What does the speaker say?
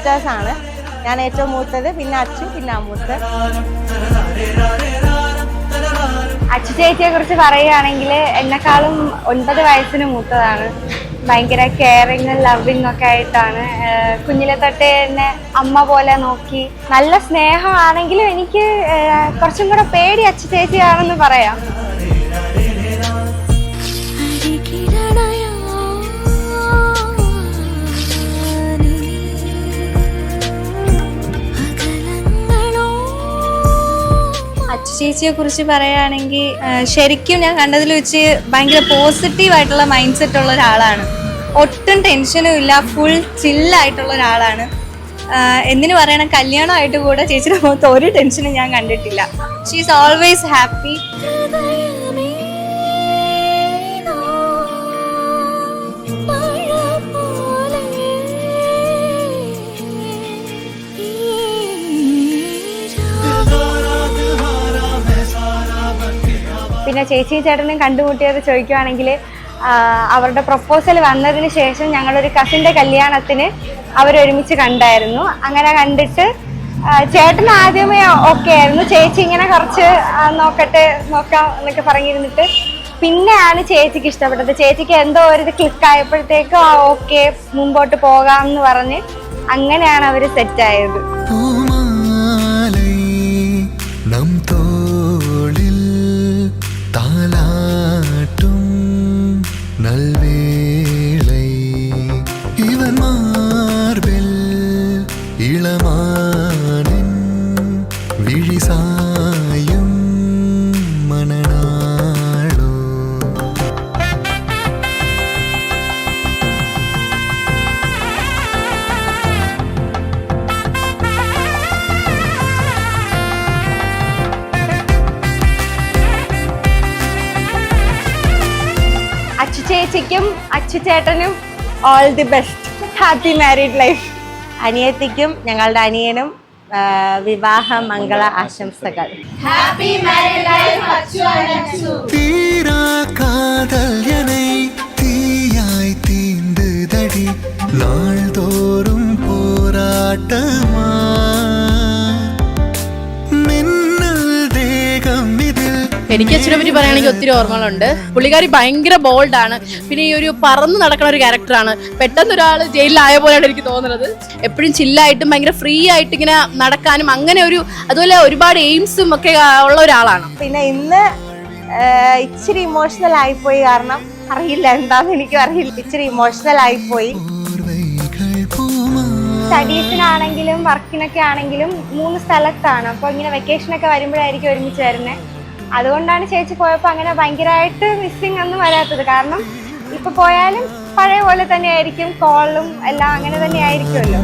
സിസ്റ്റേഴ്സാണ്. ഞാൻ ഏറ്റവും മൂത്തത്, പിന്നെ അച്ചു, പിന്നെ അമ്മൂത്ത്. അച്ചു ചേച്ചിയെ കുറിച്ച് പറയുകയാണെങ്കിൽ എന്നെക്കാളും 9 വയസ്സിന് മൂത്തതാണ്. ഭയങ്കര കെയറിങ്ങും ലവിങ് ഒക്കെ ആയിട്ടാണ്. കുഞ്ഞിലെ തൊട്ടേ എന്നെ അമ്മ പോലെ നോക്കി. നല്ല സ്നേഹമാണെങ്കിലും എനിക്ക് കുറച്ചും കൂടെ പേടി അച്ചു ചേച്ചിയാണെന്ന് പറയാം. അച്ചു ചേച്ചിയെ കുറിച്ച് പറയുകയാണെങ്കിൽ ശരിക്കും ഞാൻ കണ്ടതിൽ വെച്ച് ഭയങ്കര പോസിറ്റീവായിട്ടുള്ള മൈൻഡ് സെറ്റ് ഉള്ള ഒരാളാണ്. ഒട്ടും ടെൻഷനും ഇല്ല, ഫുൾ ചില്ലായിട്ടുള്ള ഒരാളാണ്. എന്തിനു പറയണം, കല്യാണമായിട്ട് കൂടെ ചേച്ചിയുടെ മുഖത്ത് ഒരു ടെൻഷനും ഞാൻ കണ്ടിട്ടില്ല. She is always happy. പിന്നെ ചേച്ചിയും ചേട്ടനും കണ്ടുമുട്ടിയത് ചോദിക്കുവാണെങ്കിൽ അവരുടെ പ്രൊപ്പോസൽ വന്നതിന് ശേഷം ഞങ്ങളൊരു കസിൻ്റെ കല്യാണത്തിന് അവരൊരുമിച്ച് കണ്ടായിരുന്നു. അങ്ങനെ കണ്ടിട്ട് ചേട്ടൻ ആദ്യമേ ഓക്കെ ആയിരുന്നു. ചേച്ചി ഇങ്ങനെ കുറച്ച് നോക്കാം എന്നൊക്കെ പറഞ്ഞിരുന്നിട്ട് പിന്നെയാണ് ചേച്ചിക്ക് ഇഷ്ടപ്പെട്ടത്. ചേച്ചിക്ക് എന്തോ ഒരു ക്ലിക്കായപ്പോഴത്തേക്കും ഓക്കെ മുമ്പോട്ട് പോകാം എന്ന് പറഞ്ഞ് അങ്ങനെയാണ് അവർ സെറ്റായത്. അച്ചു ചേച്ചിക്കും അച്ചു ചേട്ടനും all the best. Happy married life. അനിയത്തിക്കും ഞങ്ങളുടെ അനിയനും വിവാഹ മംഗള ആശംസകൾ. Happy married life Achu and Achu. തീരാ കാതൽയനൈ തീയായി തീണ്ടുതടി നാൾതോറും പോരാട്ടമാ മിന്നൽ ദേഹം ഇതിൽ. എനിക്ക് അച്ഛനെ പറ്റി പറയുകയാണെങ്കിൽ ഒത്തിരി ഓർമ്മകളുണ്ട്. പുള്ളിക്കാരി ഭയങ്കര ബോൾഡാണ്. പിന്നെ ഈ ഒരു പറന്ന് നടക്കുന്ന ഒരു ക്യാരക്ടറാണ്. പെട്ടെന്ന് ഒരാൾ ജയിലിലായ പോലെയാണ് എനിക്ക് തോന്നുന്നത്. എപ്പോഴും ചില്ലായിട്ടും ഭയങ്കര ഫ്രീ ആയിട്ട് ഇങ്ങനെ നടക്കാനും അങ്ങനെ ഒരു അതുപോലെ ഒരുപാട് എയിംസും ഒക്കെ ഉള്ള ഒരാളാണ്. പിന്നെ ഇന്ന് ഇച്ചിരി ഇമോഷണൽ ആയിപ്പോയി. കാരണം അറിയില്ല എന്താന്ന് എനിക്കും അറിയില്ല, ഇച്ചിരി ഇമോഷണൽ ആയിപ്പോയി. സ്റ്റഡീസിനാണെങ്കിലും വർക്കിനൊക്കെ ആണെങ്കിലും 3 സ്ഥലത്താണ്. അപ്പോൾ ഇങ്ങനെ വെക്കേഷനൊക്കെ വരുമ്പോഴായിരിക്കും ഒരുമിച്ച് വരുന്നത്. അതുകൊണ്ടാണ് ചേച്ചി പോയപ്പോൾ അങ്ങനെ ഭയങ്കരമായിട്ട് മിസ്സിങ് ഒന്നും വരാത്തത്. കാരണം ഇപ്പൊ പോയാലും പഴയ പോലെ തന്നെ ആയിരിക്കും, കോളും എല്ലാം അങ്ങനെ തന്നെ ആയിരിക്കുമല്ലോ.